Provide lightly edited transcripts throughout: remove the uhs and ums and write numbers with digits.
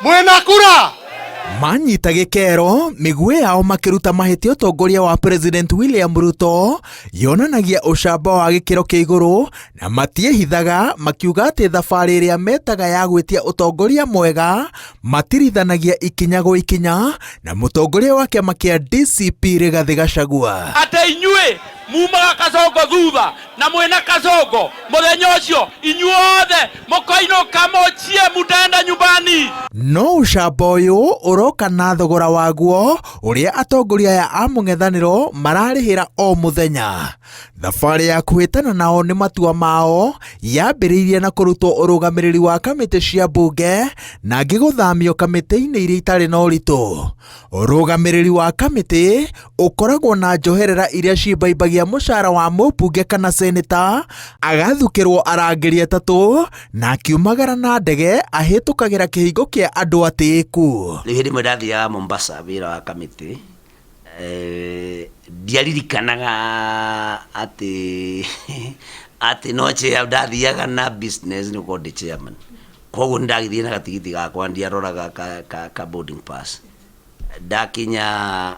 Mwena kura manyita gikero migwe yao makiruta mahĩtia ũtongoria wa President William Ruto yonanagia ucamba wa gĩkĩro kĩa igũrũ na matiehithaga makiuga atĩ thabarĩ ĩrĩa metaga ya gwĩtia ũtongoria mwega matirithanagia ikinya gwa ikinya na mũtongoria wa kĩama kĩa DCP Rigathĩ Gachagua. Ate inyue mumaga Kasongo thutha na mwena Kasongo muthenya ũcio inyuothe mũkoinũka mũchie mutaenda nyumbani. No ucamba ũyũ ũroka na thogora waguo ũrĩa atongoria ya mũng'ethanĩro mararĩhĩra o mũthenya. Thabarĩ ya kũhĩtana nao nĩ matua mao yambĩrĩirie na kũrutwo ũrũgamĩrĩri wa kamĩtĩ cia mbunge na angĩ gũthamio kamĩtĩ-inĩ iria itarĩ na ũritũ. Ũrũgamĩrĩri wa kamĩtĩ ũkoragwo na njoherera iria cimbaimbagia mũcara wa mũmbunge kana seneta, agathukĩrwo arangĩri atatũ na akiumagara na ndege ahĩtũkagĩra kĩhingo kĩa andũ atĩĩku. Rĩu hĩndĩ ĩmwe ndathiaga Mombasa wĩra wa kamĩtĩ, ndiaririkanaga atĩ no chair ndathiaga na business nĩguo ndĩ chairman. Koguo nĩndagĩthiĩ na gatigiti gakwa ndiaroraga ka boarding pass. Ndakinya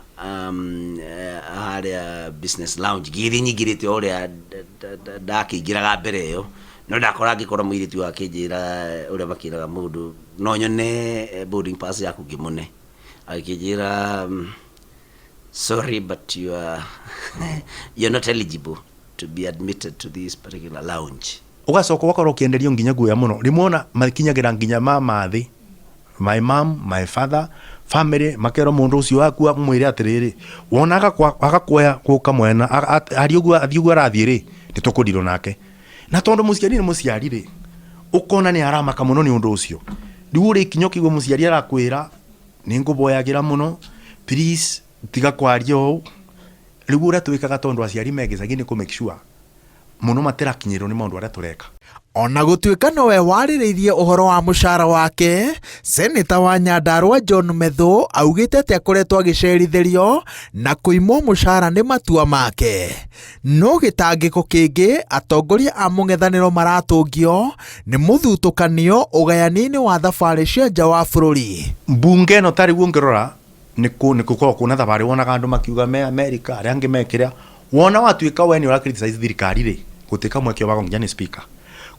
harĩa business lounge gĩthĩ nyingĩrĩte ũrĩa ndakĩingĩraga mbere ĩyo, no ndakora ngĩkora mũirĩtu wakĩnjĩra ũrĩa makĩraga mũndũ no nyone boarding pass yaku ngĩmũne, akĩnjĩra sorry but you're not eligible to be admitted to this particular lounge. Ugacoka wakorwo ũkĩenderio nginya guoya mũno rimwona makinyagĩra nginya mamathi, my mom, my father, family makero mundu ucio wakua mwire atiriri wonaga agakuoya guka mwena ari uguo arathiĩ ri nitukundirwo nake na tondu muciari ni muciari ri ukona ni aramaka muno ni undu ucio riu uri kinyo kigwo muciari arakwira ni nguboyagira muno please tiga kwaria o riu ura twikaga tondu aciari megicagi ni ku make sure muno matirakinyirwo ni maundu aria tureka. Ona gũtuĩka nowe warĩrĩirie ũhoro wa mũcara wake, seneta wa Nyandarua John Methu augĩte atĩ akoretwo agĩcerithĩrio na kũimwo mũcara nĩ matua make. No gĩtangĩko kĩngĩ atongoria a mũng'ethanĩro maratũngio nĩ mũthutũkanio ũgayania-inĩ wa thabarĩ cia nja wa bũrũri. Mbunge ĩno tarĩ ũngĩrora nĩgũkorwo kuna thabarĩ wonaga andũ makiuga me America arĩa angĩ mekĩra wona watuĩka we nĩ ũrakriticize thirikari rĩ gũtuĩka mweke wako nginya nĩ speaker.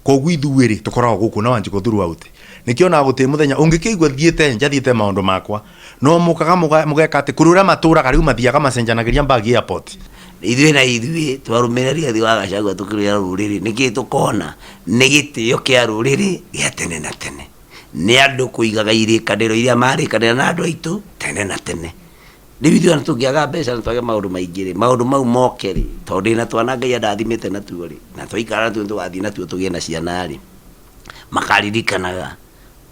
Koguo ithuĩ tukoragwo gũkũ na Wanjiko throughout nikĩona gũtĩ mũthenya ũngĩkĩigua thiĩte maũndũ makwa no mũkaga mũgeka atĩ kũrũra matũraga rĩu mathiaga macenjanagĩria mbagi airport. Ithuĩ twarũmĩrĩria thi wa Gachagua tũkĩrĩa rũrĩrĩ nĩkĩ tũkona nĩ gĩtĩo kĩa rũrĩrĩ gĩa tene na tene, nĩ andũ kũigaga irĩkanĩro iria marĩkanĩra na andũ aitũ tene na tene. Rĩu ithuĩ tũngĩaga mbeca twage maũndũ maingĩ rĩ maũndũ mau moke rĩ tondũ na twana Ngai ndathimĩte natuo rĩ na twaikara natuo tũgathiĩ natuo tũgĩe na ciana rĩ makaririkanaga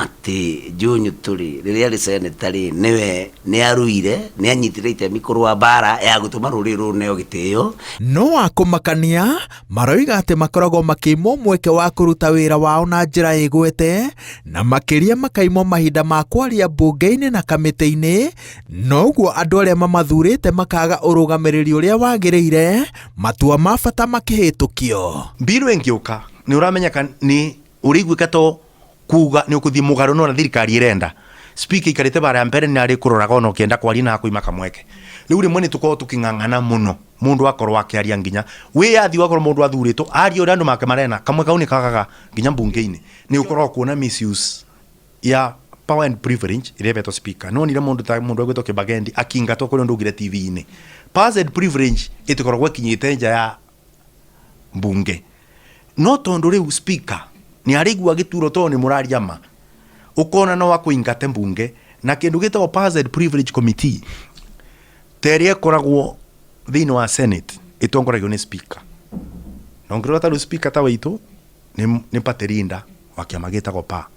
atĩ Njũnyũ tũrĩ rĩrĩa rĩ seneta rĩ niwe nĩ aruire nĩ anyitire itemi kũrũa mbara ya gũtũma rũrĩrĩ rũneo gĩtĩo. No wa kũmakania maroiga atĩ makoragwo makĩimwo mweke wa kũruta wĩra wao na njĩra ĩgwete na makĩria makaimwo mahinda ma kwaria mbunge-inĩ na kamĩtĩ-inĩ, noguo andũ arĩa mamathurĩte makaga ũrũgamĩrĩri ũrĩa wagĩrĩire, matua ma bata makĩhĩtũkio. Mbirũ ĩngĩũka nĩ ũramenyeka nĩ ũrĩiguĩka to kuuga ni ukuthii mugaro no na thirikari irenda speaker ikarite bara mbere ni ari kuroraga ono kienda kwari na kuima kamweke riu rimwe ni tukorwo tuking'ang'ana muno mundu akorwo akiaria nginya we yathi wakorwo mundu athurito ari ora andu make marena kamwe kauni kagaga nginya mbunge-ini ni ukorwo kuona misuse ya power and privilege irebeto speaker no nire mundu agwito Kibagendi akingatwo kuri ndugire TV-ini power and privilege itikorwo kinyite nja ya mbunge no tondu riu speaker ni arigua gituro to ni muraria ma ukona no wakuingate mbunge na kindu gitagwo powers and privilege committee teria koragwo thini wa senate itongoragio ni speaker no ngirota ta speaker ta waitu ni Paterinda wa kiama gitagwo pa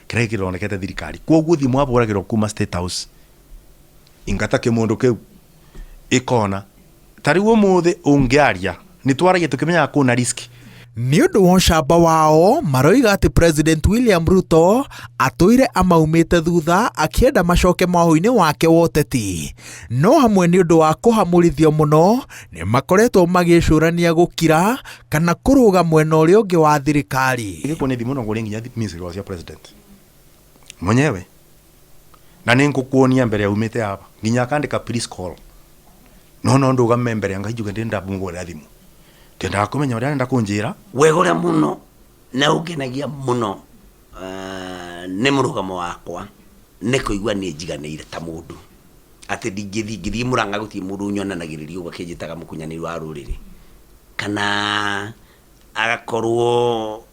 kire kironekete thirikari koguo thimu aboragirwo kuma state house ingata kimundu kiu ikona tariwo muthe ungiaria ni twaragia tukimenya kuna risk. Nĩ ũndũ wa ũcamba wao maroiga atĩ President William Ruto atũire amaumĩte thutha akĩenda macoke maho-inĩ wake wa ũteti, no hamwe nĩ ũndũ wa kũhamũrithio mũno nĩ makoretwo magĩcũrania gũkira kana kũrũga mwena ũrĩa ũngĩ wa thirikari. Gĩko nĩ thimo no gũrĩ nginya ministry wa president mwenyewe na nĩngũkuonia mbere ya umĩte hapa nginya akandĩka please call no ndũgame mbere ya Ngai njuge ndĩrenda mũhũrĩra thimũ ndendaga kũmenya ũrĩa arenda kũnjĩra wega ũrĩa mũno na ũngenagia mũno nĩ mũrũgamo wakwa nĩ kũigua nĩ njiganĩire ta mũndũ atĩ ndingĩthiĩ Mũrang'a gũtirĩ mũndũ nyonanagĩrĩria ũguo akĩnjĩtaga mũkunyanĩri wa rũrĩrĩ kana agakorwo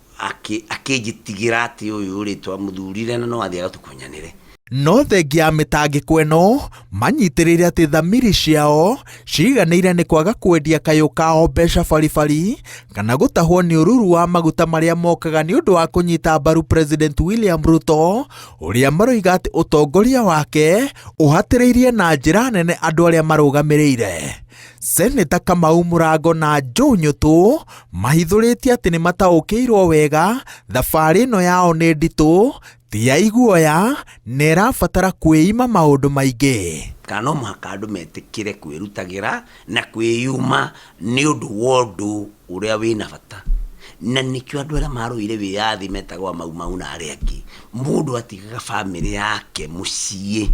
akĩnjĩtigĩra atĩ ũyũ rĩtwa mũthurire na no athiĩ agatũkunyanĩre. No thengia ya mĩtangĩko ĩno manyitĩrĩire atĩ thamiri ciao ciiganĩire nĩ kwaga kwendia kayũ kao mbeca baribari kana gũtahwo nĩ ũruru wa maguta marĩa mokaga nĩ ũndũ wa kũnyita mbaru President William Ruto ũrĩa maroiga atĩ ũtongoria wake ũhatĩrĩirie na njĩra nene andũ arĩa marũgamĩrĩire. Seneta Kamau Mũrango na Joe Nyũtũ mahithũrĩtie atĩ nĩ mataũkĩirwo wega thabarĩ ĩno yao nĩ nditũ ti ya iguoya na ĩrabatara kwĩima maũndũ maingĩ. Kana no mũhaka andũ metĩkĩre kwĩrutagĩra na kwĩyuma nĩ ũndũ wa ũndũ ũrĩa wĩna bata na nĩkĩo andũ arĩa marũire wĩyathi metagwo Mau na arĩa angĩ mũndũ atigaga bamĩrĩ yake mũciĩ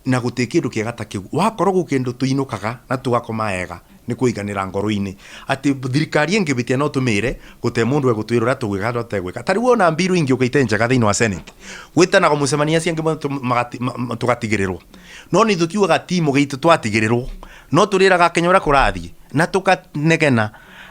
na gũtĩ kĩndũ kĩega ta kĩu wakorwo kĩndũ tũinũkaga na tũgakoma wega nĩ kũiganĩra ngoro-inĩ atĩ thirikari ĩngĩbĩtia no tũmĩre gũte mũndũ egũtwĩra ũrĩa tũgwĩka na tũtegwĩka tarĩ wona mbiru ingĩ ũkaita njega thĩinĩ wa Senate gwĩtanaga mũcemania ciangĩ tũgatigĩrĩrwo no nĩ tũtiugaga timu gĩitũ twatigĩrĩrwo no tũrĩraga Kenya ũrĩa kũrathiĩ na tũkanegena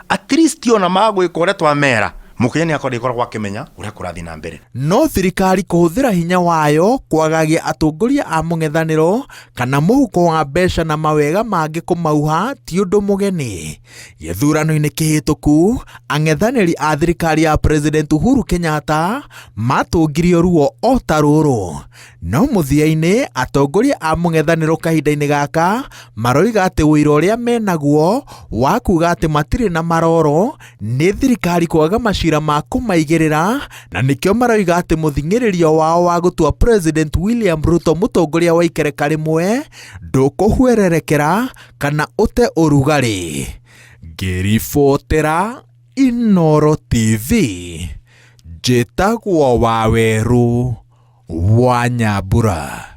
at least ona magwĩka ũrĩa twamera Mũkenya nĩ akoragwo akĩmenya ũrĩa kũrathiĩ na mbere. No thirikari kũhũthĩra hinya wayo kwagagia atongoria a mũng'ethanĩro kana mũhuko wa mbeca na mawega mangĩ kũmauha ti ũndũ mũgeni. Gĩthurano-inĩ kĩhĩtũku ang'ethanĩri a thirikari ya President Uhuru Kenyatta matũngirio ruo o ta rũrũ. No mũthia-inĩ atongoria a mũng'ethanĩro kahinda-inĩ gaka maroiga atĩ wĩra ũrĩa menaguo wa kuuga atĩ matirĩ na maroro nĩ thirikari kwaga macira ma kũmaigĩrĩra na nĩkĩo maroiga atĩ mũthing'ĩrĩrio wao wa gũtua President William Ruto mũtongoria wa ikereka rĩmwe ndũkũhuererekera kana ũte ũrugarĩ. Ngĩribotera Inooro TV njĩtagwo Waweru wa Nyambura.